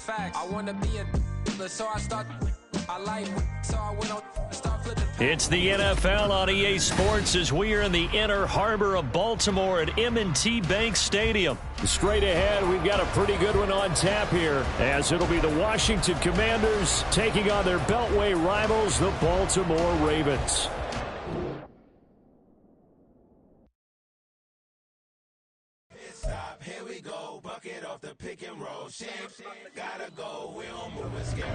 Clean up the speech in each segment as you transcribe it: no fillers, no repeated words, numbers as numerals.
facts. I want to be a so I like so I went on start flipping. It's the NFL on EA Sports as we are in the inner harbor of Baltimore at M&T Bank Stadium. Straight ahead, we've got a pretty good one on tap here, as it'll be the Washington Commanders taking on their Beltway rivals, the Baltimore Ravens. Here we go, bucket off the pick and roll. Shapes, gotta go, we don't move it scary.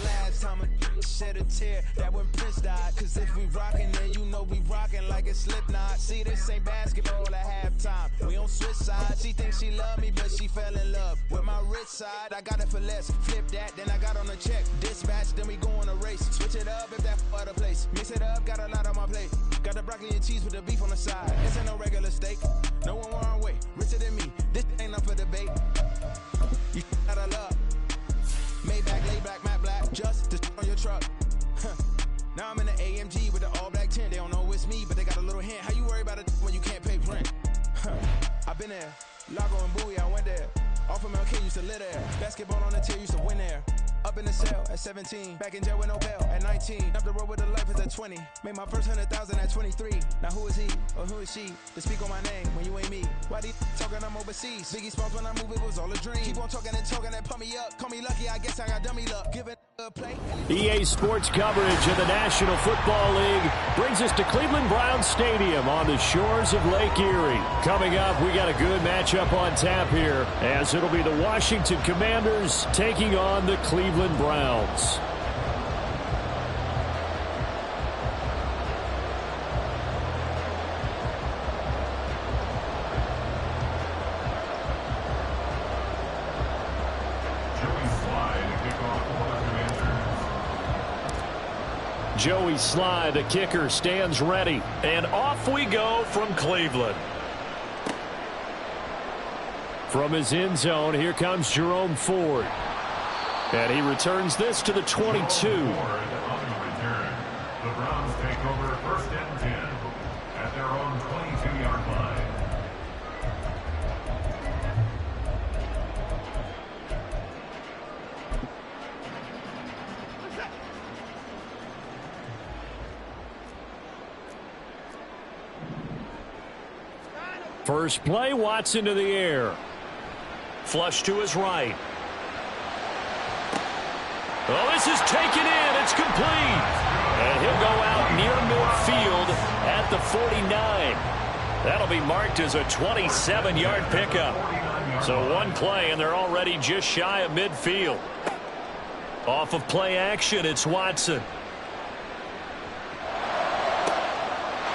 Last time a shed a tear, that when Prince died. Cause if we rockin', then you know we rockin' like a Slipknot. See, this ain't basketball at halftime. We on switch sides. She thinks she love me, but she fell in love with my rich side. I got it for less. Flip that, then I got on a check. Dispatch, then we go on a race. Switch it up if that other place. Mix it up, got a lot on my plate. Got the broccoli and cheese with the beef on the side. This ain't no regular steak. No one wrong way. Richer than me. This ain't up for debate. You out of love. Maybach, laid back, matte black. Just to on your truck. Now I'm in the AMG with the all black tint. They don't know it's me, but they got a little hint. How you worry about it when you can't pay rent? I've been there. Lago and Bowie, I went there. Off of MLK, used to live there. Basketball on the tier, used to win there. Up in the cell at 17. Back in jail with no bail at 19. Up the road with the life is at 20. Made my first 100,000 at 23. Now who is he or who is she to speak on my name when you ain't me? Why they talking I'm overseas? Biggie Smalls when I move, it was all a dream. Keep on talking and pump me up. Call me lucky, I guess I got dummy luck. Give it a play. EA Sports coverage of the National Football League brings us to Cleveland Browns Stadium on the shores of Lake Erie. Coming up, we got a good matchup on tap here, as it'll be the Washington Commanders taking on the Cleveland Browns. Joey Sly, the kicker, stands ready. And off we go from Cleveland. From his end zone, here comes Jerome Ford. And he returns this to the 22. On the return, the Browns take over first and 10 at their own 22-yard line. First play, Watson to the air. Flush to his right. Oh, this is taken in. It's complete. And he'll go out near midfield at the 49. That'll be marked as a 27-yard pickup. So one play, and they're already just shy of midfield. Off of play action, it's Watson.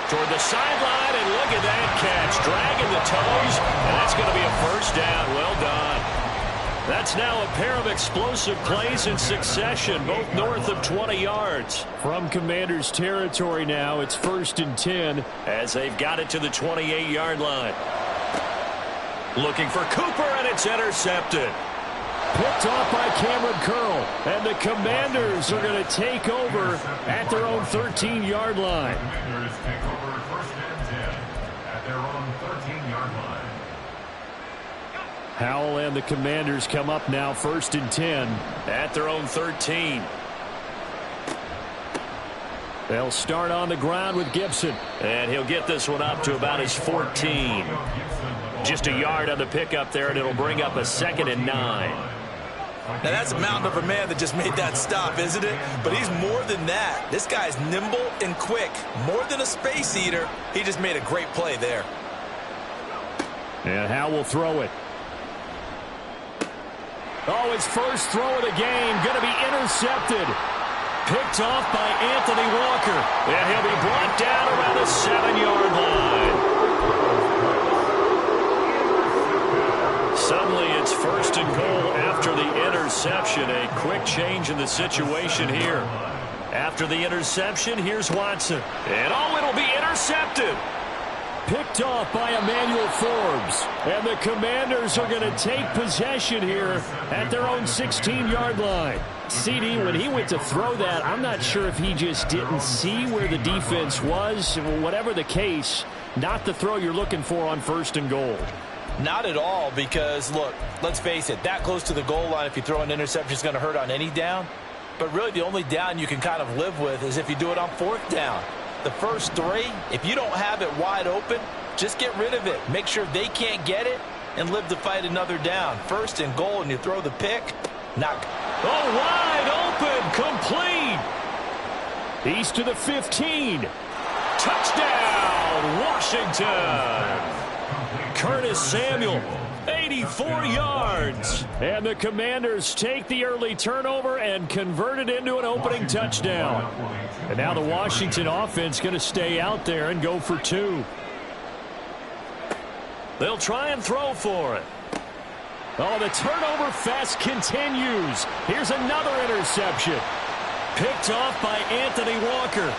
Toward the sideline, and look at that catch. Dragging the toes, and that's going to be a first down. Well done. That's now a pair of explosive plays in succession, both north of 20 yards. From Commanders territory now, it's first and 10 as they've got it to the 28-yard line. Looking for Cooper, and it's intercepted. Picked off by Cameron Curl, and the Commanders are going to take over at their own 13-yard line. Commanders take over first and 10 at their own 13-yard line. Howell and the Commanders come up now first and 10 at their own 13. They'll start on the ground with Gibson, and he'll get this one up to about his 14. Just a yard on the pickup there, and it'll bring up a 2nd and 9. Now that's a mountain of a man that just made that stop, isn't it? But he's more than that. This guy's nimble and quick. More than a space eater. He just made a great play there. And Howell will throw it. Oh, his first throw of the game, going to be intercepted. Picked off by Anthony Walker. And he'll be brought down around the 7-yard line. Suddenly it's first and goal after the interception. A quick change in the situation here. After the interception, here's Watson. And oh, it'll be intercepted. Picked off by Emmanuel Forbes. And the Commanders are going to take possession here at their own 16-yard line. CD, when he went to throw that, I'm not sure if he just didn't see where the defense was. Whatever the case, not the throw you're looking for on first and goal. Not at all, because, look, let's face it, that close to the goal line, if you throw an interception, is going to hurt on any down. But really, the only down you can kind of live with is if you do it on 4th down. The first 3, if you don't have it wide open, just get rid of it. Make sure they can't get it and live to fight another down. 1st and goal, and you throw the pick. Knock. Oh, wide open, complete. He's to the 15. Touchdown, Washington. Curtis Samuel, 84 yards. And the Commanders take the early turnover and convert it into an opening touchdown. And now the Washington offense going to stay out there and go for 2. They'll try and throw for it. Oh, the turnover fest continues. Here's another interception. Picked off by Anthony Walker.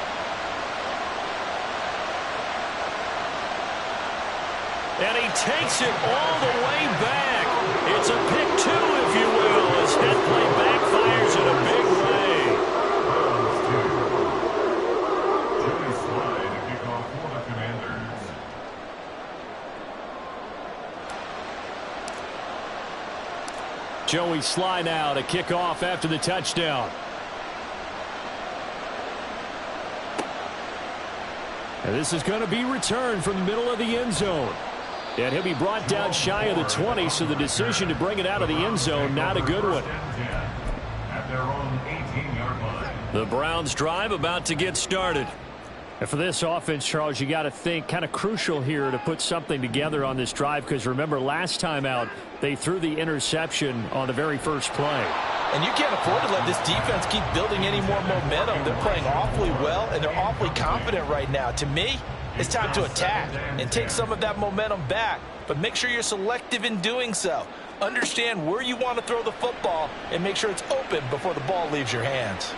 And he takes it all the way back. It's a pick 2, if you will, as that play backfires in a big way. Joey Slide to kick off for the Commanders. Joey Slide now to kick off after the touchdown. And this is going to be returned from the middle of the end zone. And he'll be brought down shy of the 20, so the decision to bring it out of the end zone, not a good one. At their own 18-yard line. The Browns drive about to get started. And for this offense, Charles, you got to think kind of crucial here to put something together on this drive, because remember last time out they threw the interception on the very first play. And you can't afford to let this defense keep building any more momentum. They're playing awfully well, and they're awfully confident right now. To me, it's time to attack and take some of that momentum back. But make sure you're selective in doing so. Understand where you want to throw the football and make sure it's open before the ball leaves your hands.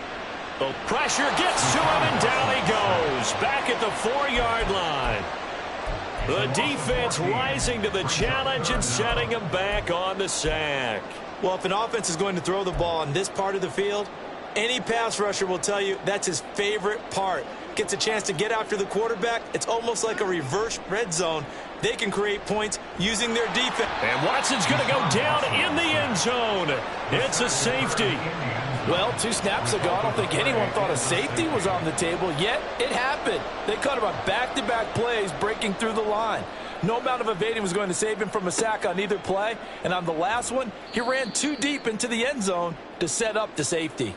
The pressure gets to him, and down he goes. Back at the 4-yard line. The defense rising to the challenge and setting him back on the sack. Well, if an offense is going to throw the ball on this part of the field, any pass rusher will tell you that's his favorite part. Gets a chance to get after the quarterback. It's almost like a reverse red zone. They can create points using their defense. And Watson's going to go down in the end zone. It's a safety. Well, 2 snaps ago, I don't think anyone thought a safety was on the table, yet it happened. They cut him on back-to-back plays, breaking through the line. No amount of evading was going to save him from a sack on either play. And on the last one, he ran too deep into the end zone to set up the safety.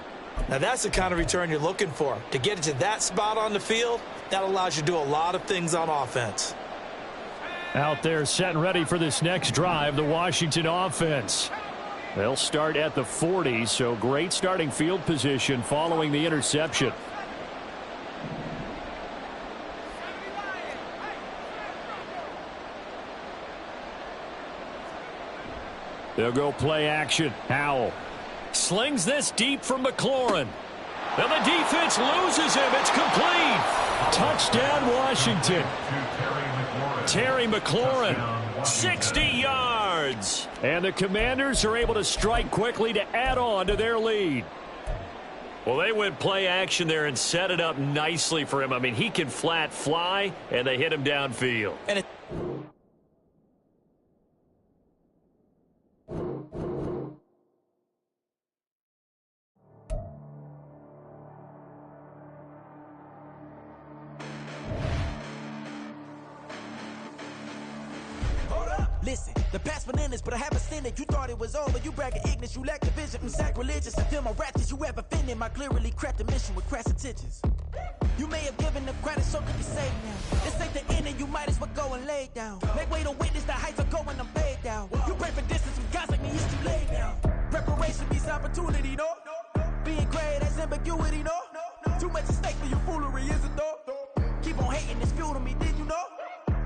Now, that's the kind of return you're looking for. To get it to that spot on the field, that allows you to do a lot of things on offense. Out there set and ready for this next drive, the Washington offense. They'll start at the 40, so great starting field position following the interception. They'll go play action. Howell slings this deep from McLaurin. Now the defense loses him. It's complete. Touchdown, Washington. Terry McLaurin, 60 yards. And the Commanders are able to strike quickly to add on to their lead. Well, they went play action there and set it up nicely for him. I mean, he can flat fly, and they hit him downfield. And listen, the past bananas, but I haven't seen it. You thought it was over, you bragging ignorance, you lack the vision from sacrilegious. I feel my ratchets, you have offended my clearly crafted mission with crass intentions. You may have given them credit, so can you say now? This ain't the end, and you might as well go and lay down. Make way to witness the heights are going, I'm paid down. You pray for distance from guys like me, it's too late now. Preparation beats opportunity, no? Being great has ambiguity, no? Too much at stake for your foolery, is it though? Keep on hating, it's fuel to me, did you know?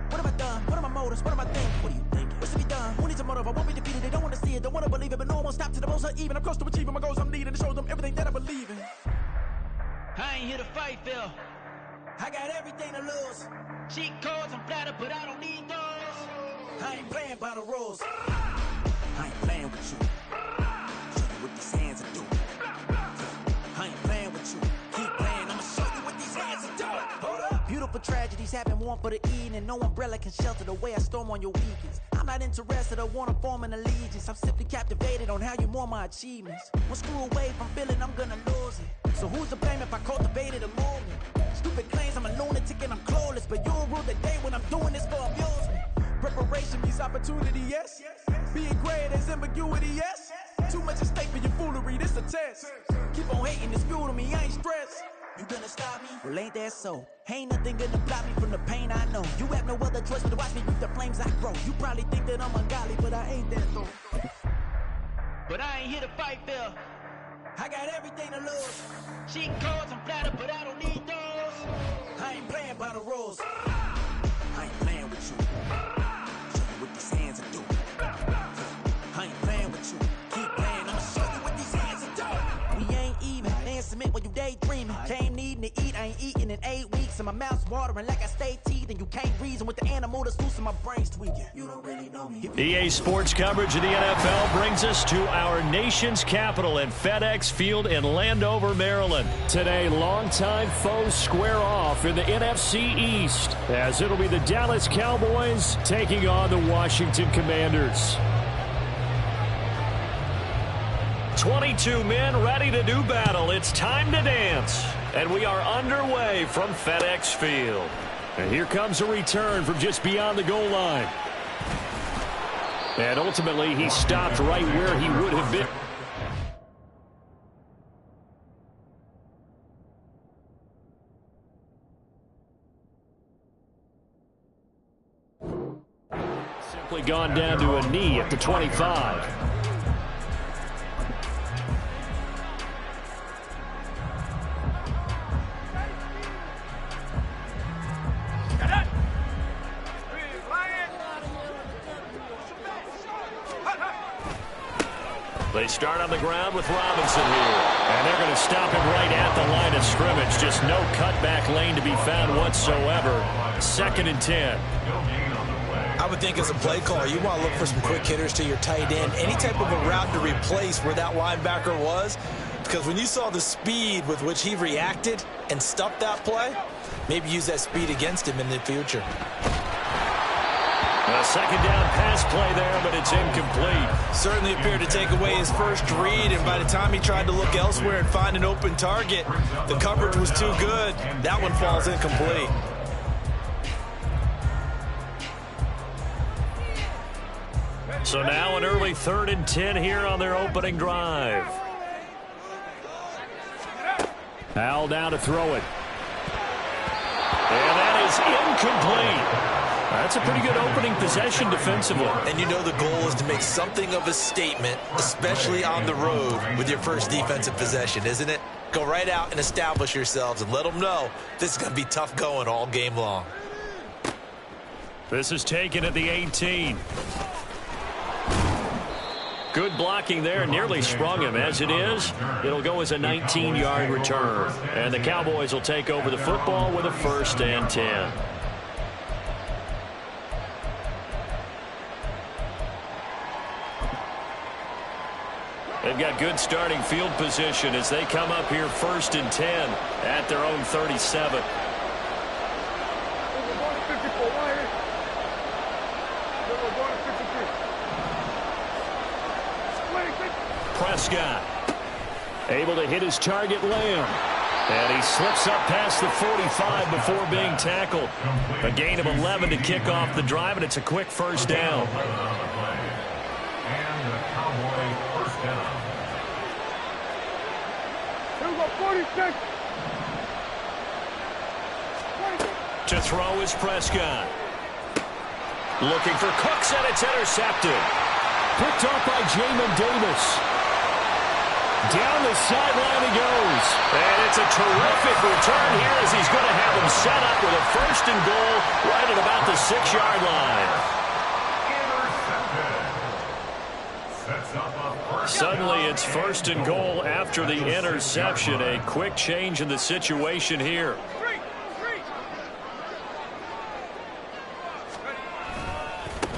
What have I done? What are my motives? What am I thinking? What are you thinking? What should be done? Who needs a motive? I won't be defeated. They don't want to see it, don't want to believe it, but no one won't stop to the most uneven. I'm close to achieving my goals. I'm needing to show them everything that I believe in. I ain't here to fight, Phil. I got everything to lose. Cheat codes, I'm flattered, but I don't need those. I ain't playing by the rules. I ain't playing with you. Show you what these hands are doing. I ain't playing with you. Keep playing, I'ma show you what these hands are doing. Hold up. Beautiful tragedies happen, one for the evening. No umbrella can shelter the way I storm on your weekends. I'm not interested or want to form an allegiance. I'm simply captivated on how you more my achievements. One screw away from feeling I'm gonna lose it. So who's to blame if I cultivated a movement? Stupid claims I'm a lunatic and I'm clueless, but you'll rule the day when I'm doing this for amusement. Preparation means opportunity, yes. Being great is ambiguity, yes. Too much at stake for your foolery, this a test. Keep on hating, it's fuel to me, I ain't stressed. You gonna stop me? Well, ain't that so? Ain't nothing gonna block me from the pain I know. You have no other choice but to watch me with the flames I grow. You probably think that I'm ungodly, but I ain't that though. But I ain't here to fight fair. I got everything to lose. Cheating cards, I'm flattered, but I don't need those. I ain't playing by the rules. I ain't playing with you. Show you what these hands are doing. I ain't playing with you. Keep playing, I'ma show you what these hands are doing. We ain't even. Laying cement while you daydreaming. Came needing to eat, I ain't eating in 8 weeks. And my mouth's watering like I stay teeth. And you can't reason with the animal that's loose and my brain's tweaking. You don't really know me. EA Sports coverage of the NFL brings us to our nation's capital at FedEx Field in Landover, Maryland. Today, longtime foes square off in the NFC East, as it'll be the Dallas Cowboys taking on the Washington Commanders. 22 men ready to do battle. It's time to dance. And we are underway from FedEx Field. And here comes a return from just beyond the goal line. And ultimately, he stopped right where he would have been. Simply gone down to a knee at the 25. They start on the ground with Robinson here. And they're going to stop him right at the line of scrimmage. Just no cutback lane to be found whatsoever. 2nd and 10. I would think as a play caller, you want to look for some quick hitters to your tight end. Any type of a route to replace where that linebacker was. Because when you saw the speed with which he reacted and stuffed that play, maybe use that speed against him in the future. A 2nd down pass play there, but it's incomplete. Certainly appeared to take away his first read, and by the time he tried to look elsewhere and find an open target, the coverage was too good. That one falls incomplete. So now an early 3rd and 10 here on their opening drive. Al down to throw it. And that is incomplete. That's a pretty good opening possession defensively. And you know the goal is to make something of a statement, especially on the road with your first defensive possession, isn't it? Go right out and establish yourselves and let them know this is going to be tough going all game long. This is taken at the 18. Good blocking there, nearly sprung him. As it is, it'll go as a 19-yard return. And the Cowboys will take over the football with a 1st and 10. They've got good starting field position as they come up here 1st and 10 at their own 37. Prescott able to hit his target, Lamb. And he slips up past the 45 before being tackled. A gain of 11 to kick off the drive, and it's a quick 1st down. To throw is Prescott. Looking for Cooks, and it's intercepted. Picked off by Jamin Davis. Down the sideline he goes. And it's a terrific return here as he's going to have him set up with a 1st and goal right at about the 6-yard line. Suddenly it's 1st and goal after the interception. A quick change in the situation here.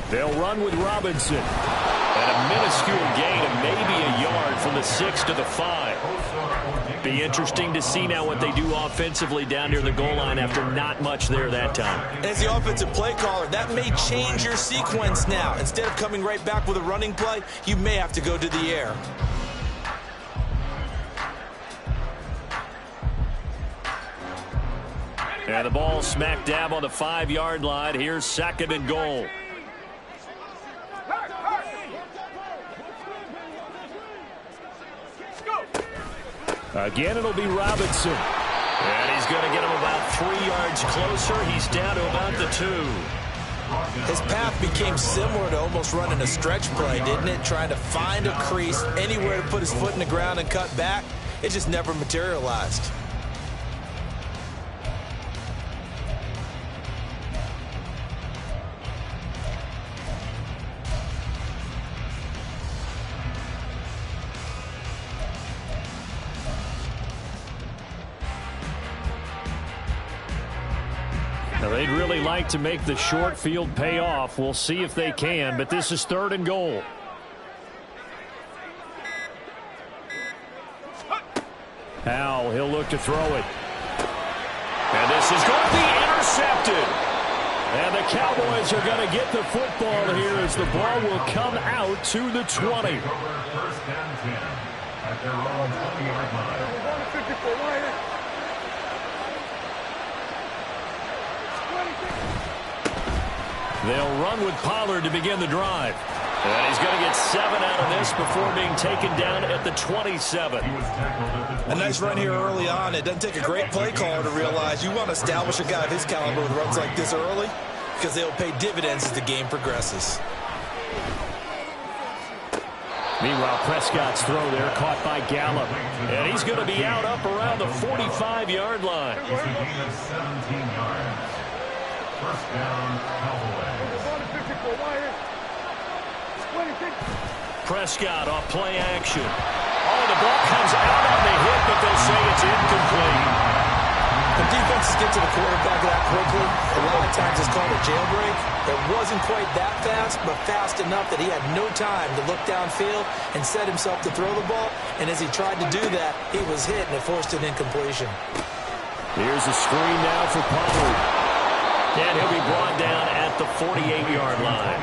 They'll run with Robinson. And a minuscule gain of maybe a yard from the 6 to the 5. Be interesting to see now what they do offensively down near the goal line after not much there that time. As the offensive play caller, that may change your sequence now. Instead of coming right back with a running play, you may have to go to the air. And the ball smack dab on the 5-yard line. Here's 2nd and goal. Again, it'll be Robinson. And he's going to get him about 3 yards closer. He's down to about the 2. His path became similar to almost running a stretch play, didn't it? Trying to find a crease, anywhere to put his foot in the ground and cut back. It just never materialized. Now, they'd really like to make the short field pay off. We'll see if they can, but this is 3rd and goal. Howell, he'll look to throw it. And this is going to be intercepted. And the Cowboys are going to get the football here as the ball will come out to the 20. 1st and 10 at their own 20-yard line. They'll run with Pollard to begin the drive. And he's going to get 7 out of this before being taken down at the 27. A nice run here early on. It doesn't take a great play caller to realize you want to establish a guy of his caliber with runs like this early because they'll pay dividends as the game progresses. Meanwhile, Prescott's throw there caught by Gallup. And he's going to be out up around the 45-yard line. It's a gain of 17 yards. 1st down, Cowboys. Prescott off play action. Oh, the ball comes out on the hit, but they'll say it's incomplete. The defenses get to the quarterback that quickly. A lot of times it's called a jailbreak. It wasn't quite that fast, but fast enough that he had no time to look downfield and set himself to throw the ball. And as he tried to do that, he was hit and it forced an incompletion. Here's a screen now for Pollard. And he'll be brought down at the 48-yard line.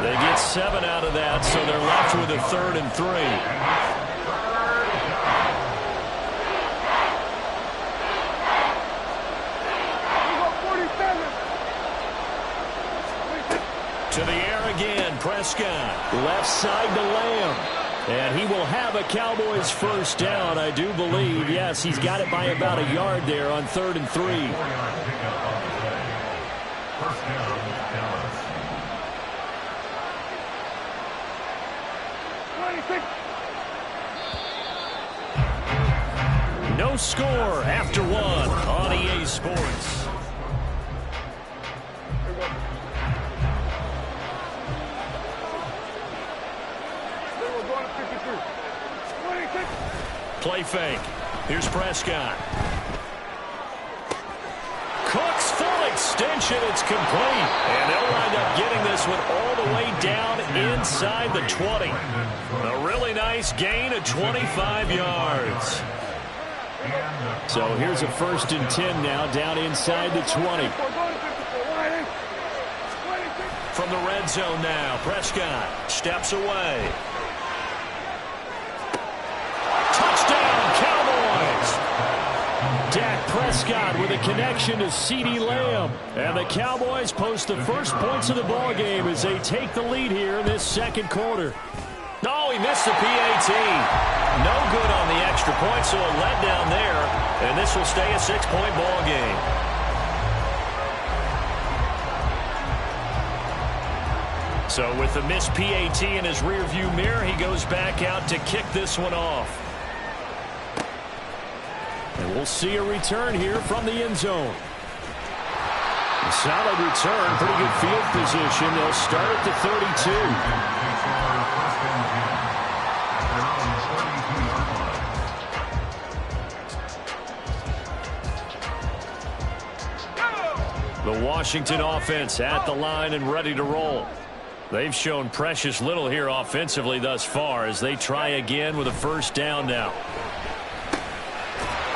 They get 7 out of that, so they're left with a 3rd and 3. To the air again, Prescott. Left side to Lamb. And he will have a Cowboys 1st down, I do believe. Yes, he's got it by about a yard there on 3rd and 3. 1st down, Dallas. No score after 1 on EA Sports. Play fake. Here's Prescott. Cook's full extension. It's complete. And they'll wind up getting this one all the way down inside the 20. A really nice gain of 25 yards. So here's a 1st and 10 now down inside the 20. From the red zone now, Prescott steps away. Touchdown, Cowboys! Dak Prescott with a connection to CeeDee Lamb. And the Cowboys post the first points of the ball game as they take the lead here in this 2nd quarter. No, he missed the PAT. No good on the extra point, so a letdown there. And this will stay a 6-point ball game. So with the missed PAT in his rearview mirror, he goes back out to kick this one off. And we'll see a return here from the end zone. A solid return, pretty good field position. They'll start at the 32. The Washington offense at the line and ready to roll. They've shown precious little here offensively thus far as they try again with a 1st down now.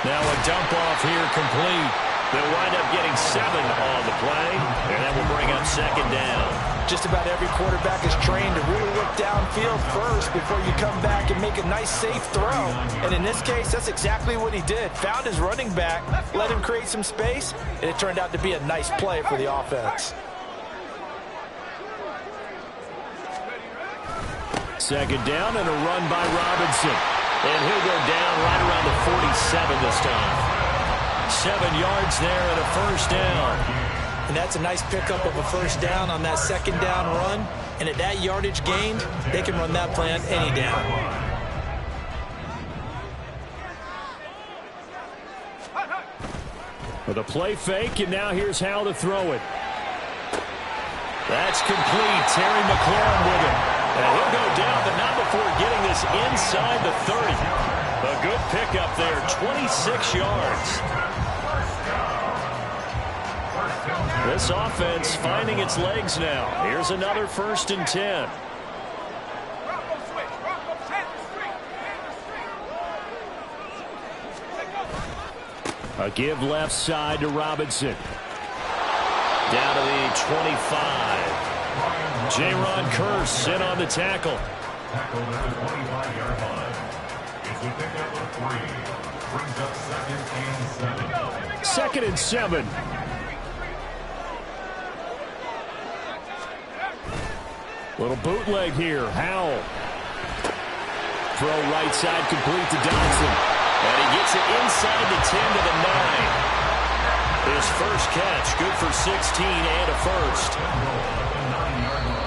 Now a dump off here complete. They'll wind up getting 7 on the play, and that will bring up second down. Just about every quarterback is trained to really look downfield first before you come back and make a nice, safe throw. And in this case, that's exactly what he did. Found his running back, let him create some space, and it turned out to be a nice play for the offense. Second down and a run by Robinson. And he'll go down right around the 47 this time. 7 yards there and a first down. And that's a nice pickup of a first down on that second down run. And at that yardage gained, they can run that play on any down. With a play fake, and now here's how to throw it. That's complete. Terry McLaurin with it. And he'll go down, but not before getting this inside the 30. A good pickup there, 26 yards. This offense finding its legs now. Here's another 1st and 10. A give left side to Robinson. Down to the 25. Jaron Kearse in on the tackle. Tackled at the 25-yard line. It's a pickup of 3. Brings up 2nd and 7. 2nd and 7. Little bootleg here. Howell. Throw right side complete to Dodson. And he gets it inside the 10 to the 9. His first catch, good for 16 and a first.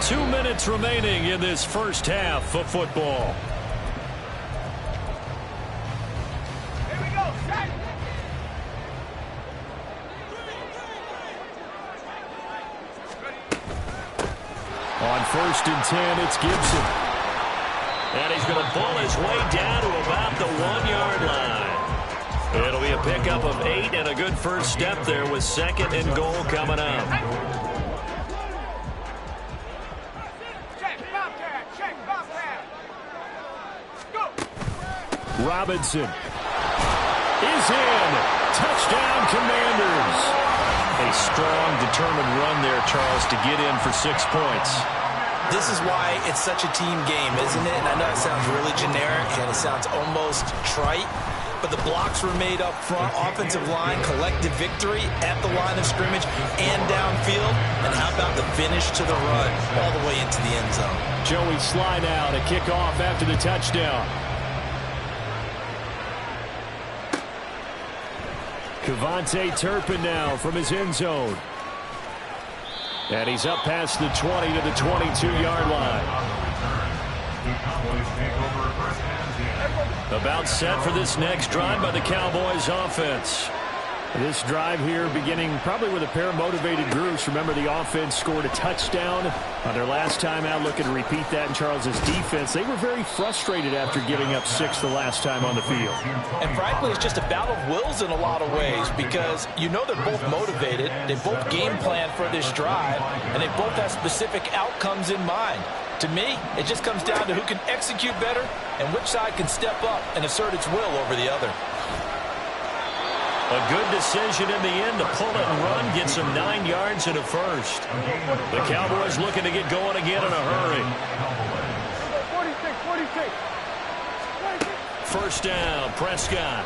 2 minutes remaining in this first half of football. Here we go, set. On 1st and 10, it's Gibson. And he's going to pull his way down to about the 1-yard line. It'll be a pickup of 8 and a good first step there with 2nd and goal coming up. Check, Bobcat, check, Bobcat. Go. Robinson is in. Touchdown, Commanders. A strong, determined run there, Charles, to get in for 6 points. This is why it's such a team game, isn't it? And I know it sounds really generic and it sounds almost trite, but the blocks were made up front, offensive line, collective victory at the line of scrimmage and downfield. And how about the finish to the run all the way into the end zone? Joey slide out, a kickoff after the touchdown. Kevontae Turpin now from his end zone. And he's up past the 20 to the 22-yard line. About set for this next drive by the Cowboys offense. This drive here beginning probably with a pair of motivated groups. Remember, the offense scored a touchdown on their last time out. Looking to repeat that in Charles's defense. They were very frustrated after giving up 6 the last time on the field. And frankly, it's just a battle of wills in a lot of ways because you know they're both motivated. They both game plan for this drive, and they both have specific outcomes in mind. To me, it just comes down to who can execute better and which side can step up and assert its will over the other. A good decision in the end to pull it and run, get some 9 yards and a first. The Cowboys looking to get going again in a hurry. 46. First down, Prescott.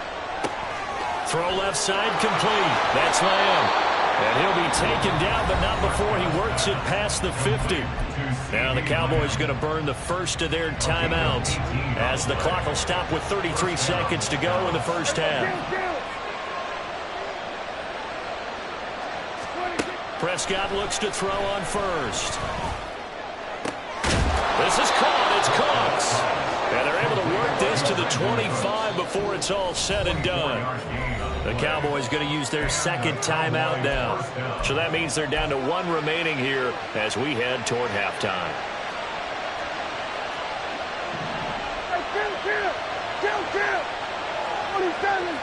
Throw left side complete. That's Lamb. And he'll be taken down, but not before he works it past the 50. Now the Cowboys going to burn the first of their timeouts as the clock will stop with 33 seconds to go in the first half. Prescott looks to throw on first. This is caught. It's Cooks. And they're able to work this to the 25 before it's all said and done. The Cowboys going to use their second timeout now. So that means they're down to 1 remaining here as we head toward halftime. Kill. 47.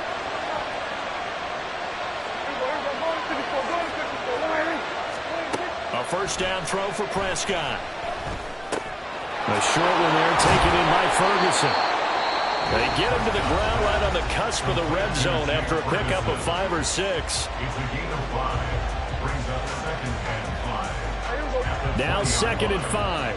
A first down throw for Prescott. A short one there taken in by Ferguson. They get him to the ground right on the cusp of the red zone after a pickup of 5 or 6. It's a gain of 5. Brings up 2nd and 5. Now 2nd and 5.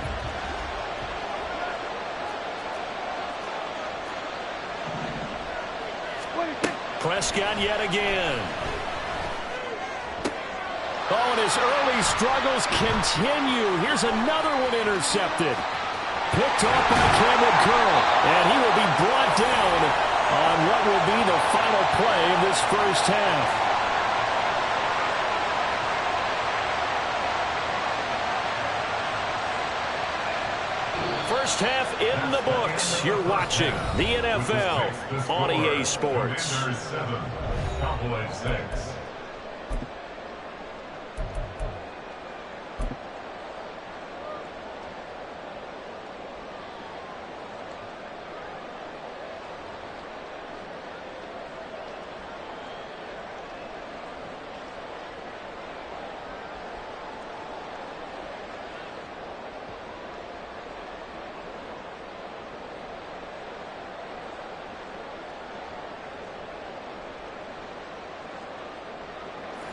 Prescott yet again. Oh, and his early struggles continue. Here's another one intercepted. Picked off by Cameron Curl, and he will be brought down on what will be the final play of this first half. First half in the books. You're watching the NFL on EA Sports. Commanders 7, Cowboys 6.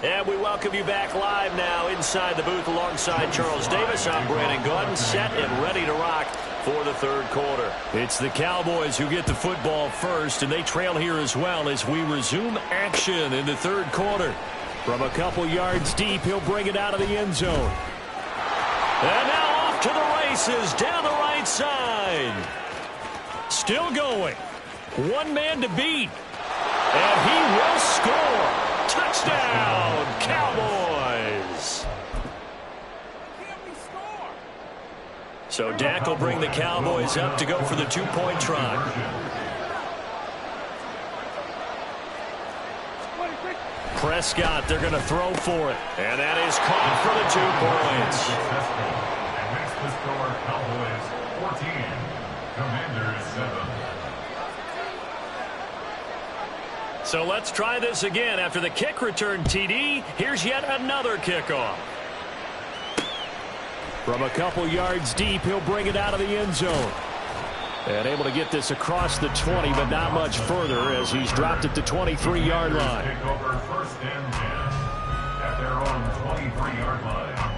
And we welcome you back live now inside the booth alongside Charles Davis. I'm Brandon Gordon, set and ready to rock for the third quarter. It's the Cowboys who get the football first, and they trail here as well as we resume action in the third quarter. From a couple yards deep, he'll bring it out of the end zone. And now off to the races down the right side. Still going. One man to beat. And he will score. Touchdown, Cowboys. So Dak will bring the Cowboys up to go for the two-point try. Prescott, they're going to throw for it. And that is caught for the 2 points. And makes the score Cowboys 14, Commanders 7. So let's try this again. After the kick return TD, here's yet another kickoff. From a couple yards deep, he'll bring it out of the end zone. And able to get this across the 20, but not much further as he's dropped it to 23-yard line. Take over 1st and 10 at their own 23-yard line.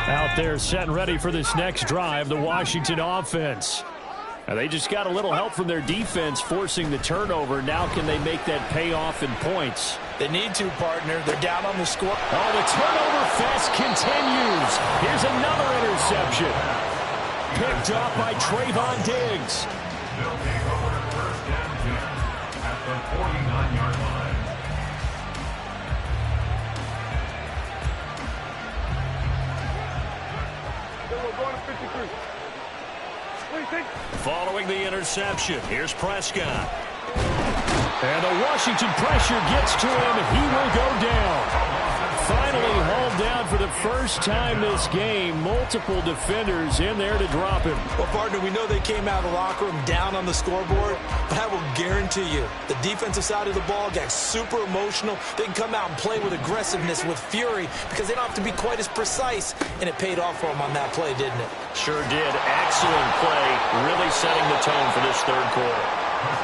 Out there set and ready for this next drive, the Washington offense. And they just got a little help from their defense forcing the turnover. Now can they make that pay off in points? They need to, partner. They're down on the score. Oh, the turnover fest continues. Here's another interception. Picked off by Trayvon Diggs. They'll take over 1st and 10 at the 49-yard line. Following the interception, here's Prescott. And the Washington pressure gets to him. He will go down. Finally hauled down for the first time this game. Multiple defenders in there to drop him. Well, partner, we know they came out of the locker room down on the scoreboard, but I will guarantee you the defensive side of the ball got super emotional. They can come out and play with aggressiveness, with fury, because they don't have to be quite as precise, and it paid off for them on that play, didn't it? Sure did. Excellent play, really setting the tone for this third quarter.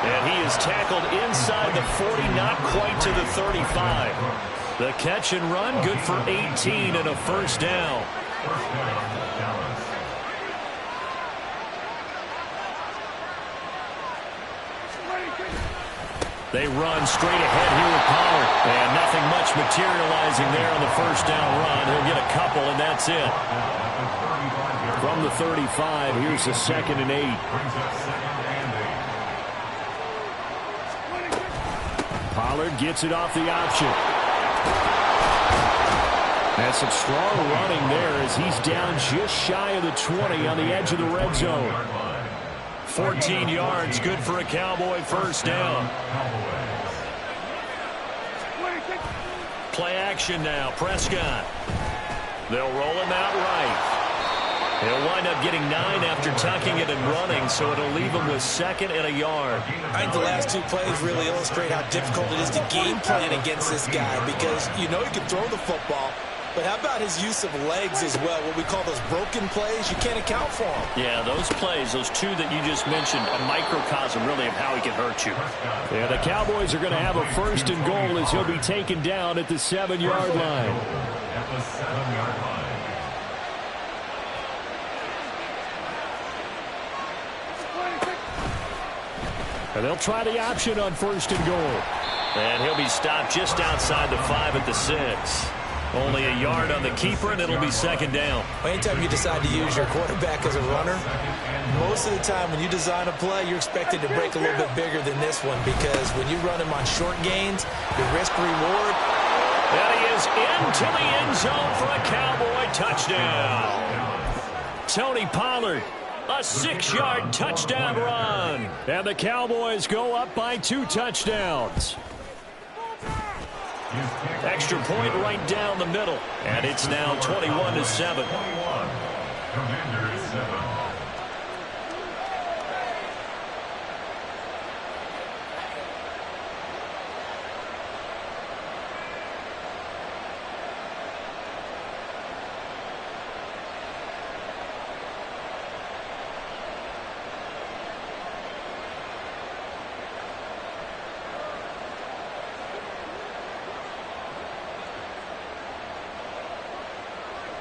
And he is tackled inside the 40, not quite to the 35. The catch and run, good for 18 and a first down. They run straight ahead here with Pollard. And nothing much materializing there on the first down run. He'll get a couple, and that's it. From the 35, here's the 2nd and 8. Pollard gets it off the option. And some strong running there as he's down just shy of the 20 on the edge of the red zone. 14 yards, good for a Cowboy first down. Play action now, Prescott. They'll roll him out right. He'll wind up getting 9 after tucking it and running, so it'll leave him with 2nd and a yard. I think the last 2 plays really illustrate how difficult it is to game plan against this guy, because you know he can throw the football, But how about his use of legs as well? What we call those broken plays, you can't account for them. Yeah, those plays, those two that you just mentioned, a microcosm really of how he can hurt you. Yeah, the Cowboys are going to have a 1st and goal as he'll be taken down at the 7-yard line. At the 7-yard line. And they'll try the option on 1st and goal. And he'll be stopped just outside the 5 at the 6. Only a yard on the keeper, and it'll be 2nd down. Anytime you decide to use your quarterback as a runner, most of the time when you design a play, you're expected to break a little bit bigger than this one, because when you run him on short gains, your risk-reward. And he is into the end zone for a Cowboy touchdown. Tony Pollard, a 6-yard touchdown run. And the Cowboys go up by 2 touchdowns. Extra point right down the middle. And it's now 21-7. Commanders 7.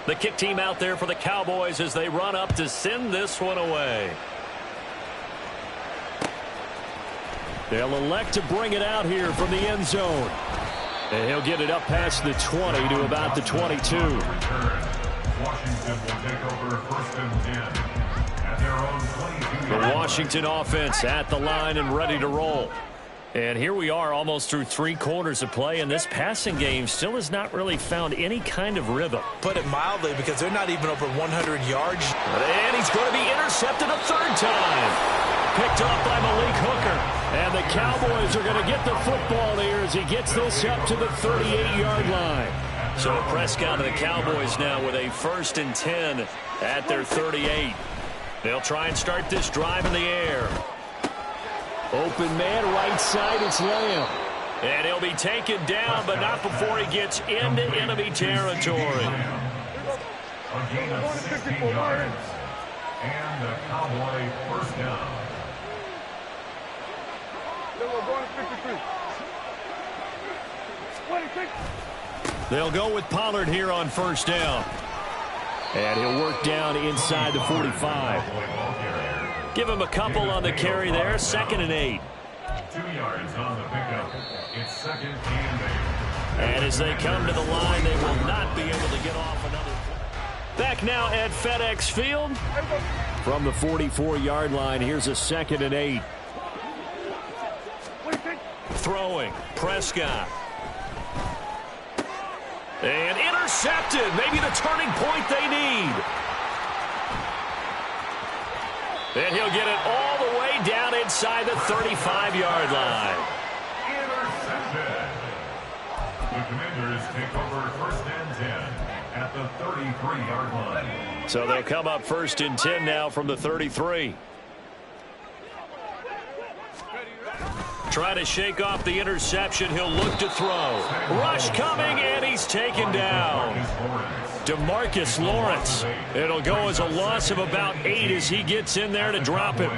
The kick team out there for the Cowboys as they run up to send this one away. They'll elect to bring it out here from the end zone. And he'll get it up past the 20 to about the 22. Washington will take over 1st and 10 at their own 22-yard line. The Washington offense at the line and ready to roll. And here we are almost through 3 quarters of play, and this passing game still has not really found any kind of rhythm. Put it mildly, because they're not even over 100 yards. And he's going to be intercepted a 3rd time. Picked off by Malik Hooker. And the Cowboys are going to get the football here as he gets this up to the 38-yard line. So Prescott and the Cowboys now with a 1st and 10 at their 38. They'll try and start this drive in the air. Open man, right side, it's Lamb. And he'll be taken down, but not before he gets into enemy territory. A gain of 16 yards. And the Cowboy 1st down. They'll go with Pollard here on 1st down. And he'll work down inside the 45. Give him a couple on the carry there. 2nd and 8. 2 yards on the pickup. It's 2nd and 8. And as they come to the line, they will not be able to get off another play. Back now at FedEx Field. From the 44-yard line, here's a 2nd and 8. Throwing. Prescott. And intercepted. Maybe the turning point they need. And he'll get it all the way down inside the 35-yard line. Intercepted. The Commanders take over 1st and 10 at the 33-yard line. So they'll come up 1st and 10 now from the 33. Try to shake off the interception. He'll look to throw. Rush coming, and he's taken down. DeMarcus Lawrence. It'll go as a loss of about 8 as he gets in there to drop him.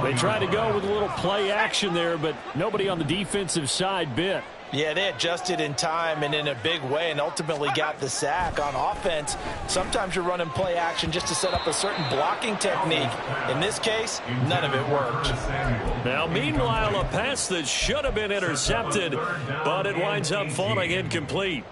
They tried to go with a little play action there, but nobody on the defensive side bit. Yeah, they adjusted in time and in a big way and ultimately got the sack. On offense, sometimes you're running play action just to set up a certain blocking technique. In this case, none of it worked. Now, meanwhile, a pass that should have been intercepted, but it winds up falling incomplete.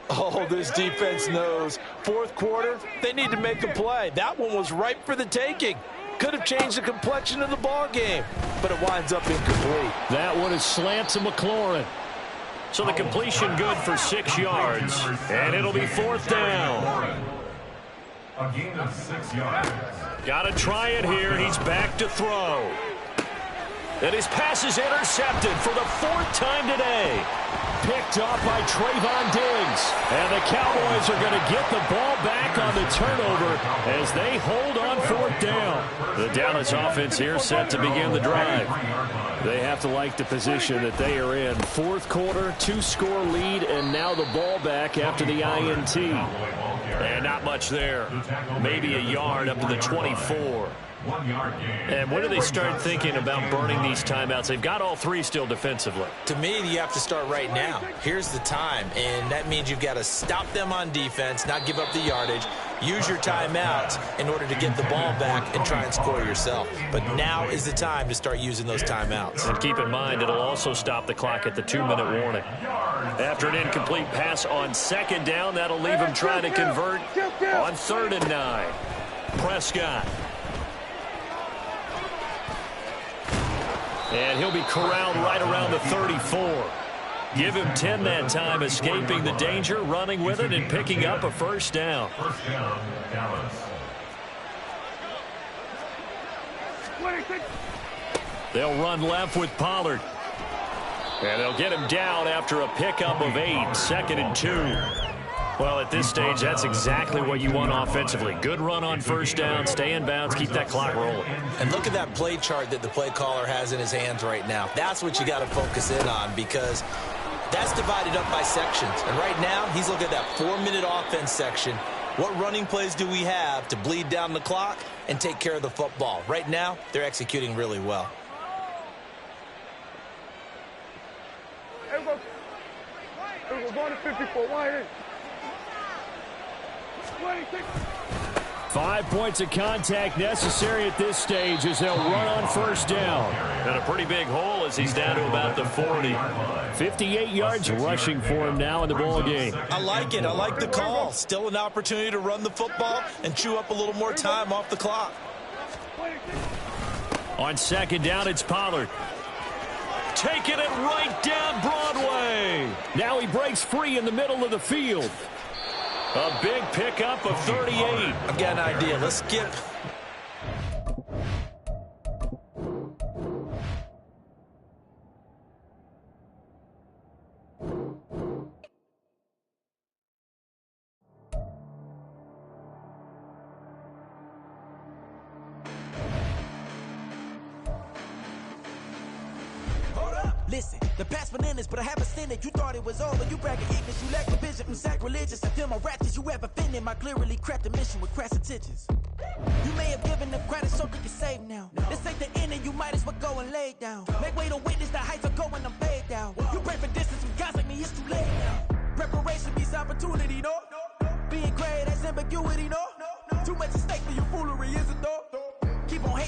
Oh, this defense knows. 4th quarter, they need to make a play. That one was ripe for the taking. Could have changed the complexion of the ball game, but it winds up incomplete. That one is slant to McLaurin. So the completion good for 6 yards, and it'll be 4th down. A gain of 6 yards. Got to try it here. He's back to throw. And his pass is intercepted for the 4th time today. Picked off by Trayvon Diggs. And the Cowboys are going to get the ball back on the turnover as they hold on fourth down. The Dallas offense here set to begin the drive. They have to like the position that they are in. Fourth quarter, 2-score lead, and now the ball back after the INT. And not much there. Maybe a yard up to the 24. And when do they start thinking about burning these timeouts? They've got all three still defensively. To me, you have to start right now. Here's the time, and that means you've got to stop them on defense, not give up the yardage, use your timeouts in order to get the ball back and try and score yourself. But now is the time to start using those timeouts. And keep in mind, it'll also stop the clock at the 2-minute warning. After an incomplete pass on second down, that'll leave him trying to convert on 3rd and 9. Prescott. And he'll be corralled right around the 34. Give him 10 that time, escaping the danger, running with it, and picking up a first down. First down, Dallas. They'll run left with Pollard. And they'll get him down after a pickup of 8, 2nd and 2. Well, at this stage, that's exactly what you want offensively. Good run on first down, stay in bounds, keep that clock rolling. And look at that play chart that the play caller has in his hands right now. That's what you got to focus in on, because that's divided up by sections. And right now, he's looking at that 4-minute offense section. What running plays do we have to bleed down the clock and take care of the football? Right now, they're executing really well. We're going to 54. Why is 5 points of contact necessary at this stage as they'll run on first down. And a pretty big hole as he's down to about the 40. 58 yards rushing for him now in the ball game. I like it. I like the call. Still an opportunity to run the football and chew up a little more time off the clock. On second down, it's Pollard. Taking it right down Broadway. Now he breaks free in the middle of the field. A big pickup of 38. I've got an idea. Let's skip. Listen, the past bananas, but I haven't seen it. You thought it was over. You bragging ignorance. You lack the vision from sacrilegious. I feel my ratchets. You ever offended my clearly crafted mission with crass intentions. You may have given them credit so they can save now. This ain't the end and you might as well go and lay down. Make way to witness the heights are going, I'm paid down. You pray for distance from guys like me, it's too late now. Preparation beats opportunity, no? Being great, that's ambiguity, no?